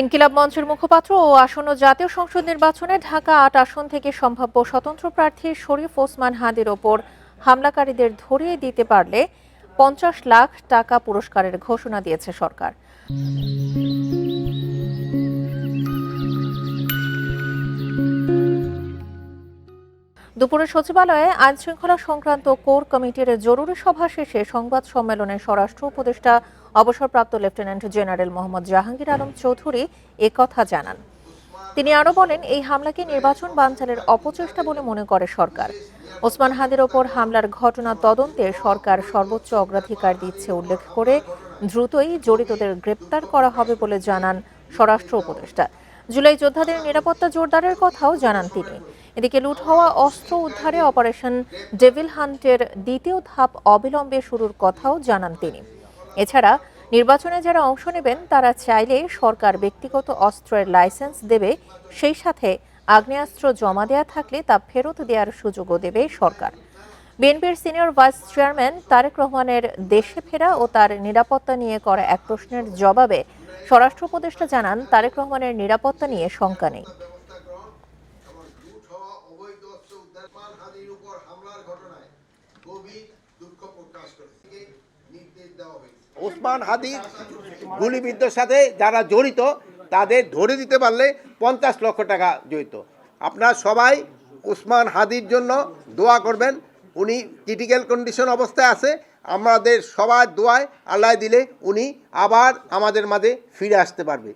ইনকিলাব মঞ্চের মুখপাত্র ও আসন্ন জাতীয় সংসদ নির্বাচনে ঢাকা ৮ আসন থেকে সম্ভাব্য স্বতন্ত্র প্রার্থী শরীফ ওসমান হাদির ওপর হামলাকারীদের ধরিয়ে দিতে পারলে ৫০ লাখ টাকা পুরস্কারের ঘোষণা দিয়েছে সরকার। দুপুরে সচিবালয়ে আইনশৃঙ্খলা সংক্রান্ত কোর কমিটির জরুরি সভা শেষে সংবাদ সম্মেলনে স্বরাষ্ট্র উপদেষ্টা অবসরপ্রাপ্ত লেফটেন্যান্ট জেনারেল মোহাম্মদ জাহাঙ্গীর আলম চৌধুরী একথা জানান। তিনি আরও বলেন, এই হামলাকে নির্বাচন বানচালের অপচেষ্টা বলে মনে করে সরকার। ওসমান হাদির ওপর হামলার ঘটনা তদন্তে সরকার সর্বোচ্চ অগ্রাধিকার দিচ্ছে উল্লেখ করে দ্রুতই জড়িতদের গ্রেপ্তার করা হবে বলে জানান স্বরাষ্ট্র উপদেষ্টা। জুলাই যোদ্ধাদের নিরাপত্তা জোরদারের কথাও জানান তিনি। এদিকে লুট হওয়া অস্ত্র উদ্ধারে অপারেশন ডেভিল হান্টের দ্বিতীয় ধাপ অবিলম্বে শুরুর কথাও জানান তিনি। এছাড়া নির্বাচনে যারা অংশ নেবেন তারা চাইলে সরকার ব্যক্তিগত অস্ত্রের লাইসেন্স দেবে, সেই সাথে আগ্নেয়াস্ত্র জমা দেয়া থাকলে তা ফেরত দেওয়ার সুযোগও দেবে সরকার। বিএনপির সিনিয়র ভাইস চেয়ারম্যান তারেক রহমানের দেশে ফেরা ও তার নিরাপত্তা নিয়ে করা এক প্রশ্নের জবাবে স্বরাষ্ট্র উপদেষ্টা জানান, তারেক রহমানের নিরাপত্তা নিয়ে শঙ্কা নেই। ওসমান হাদির গুলিবিদ্ধর সাথে যারা জড়িত তাদের ধরে দিতে পারলে ৫০ লক্ষ টাকা জড়িত। আপনারা সবাই ওসমান হাদির জন্য দোয়া করবেন। উনি ক্রিটিক্যাল কন্ডিশন অবস্থায় আছে। আমাদের সবার দোয়ায় আল্লাহ দিলে উনি আবার আমাদের মাঝে ফিরে আসতে পারবে।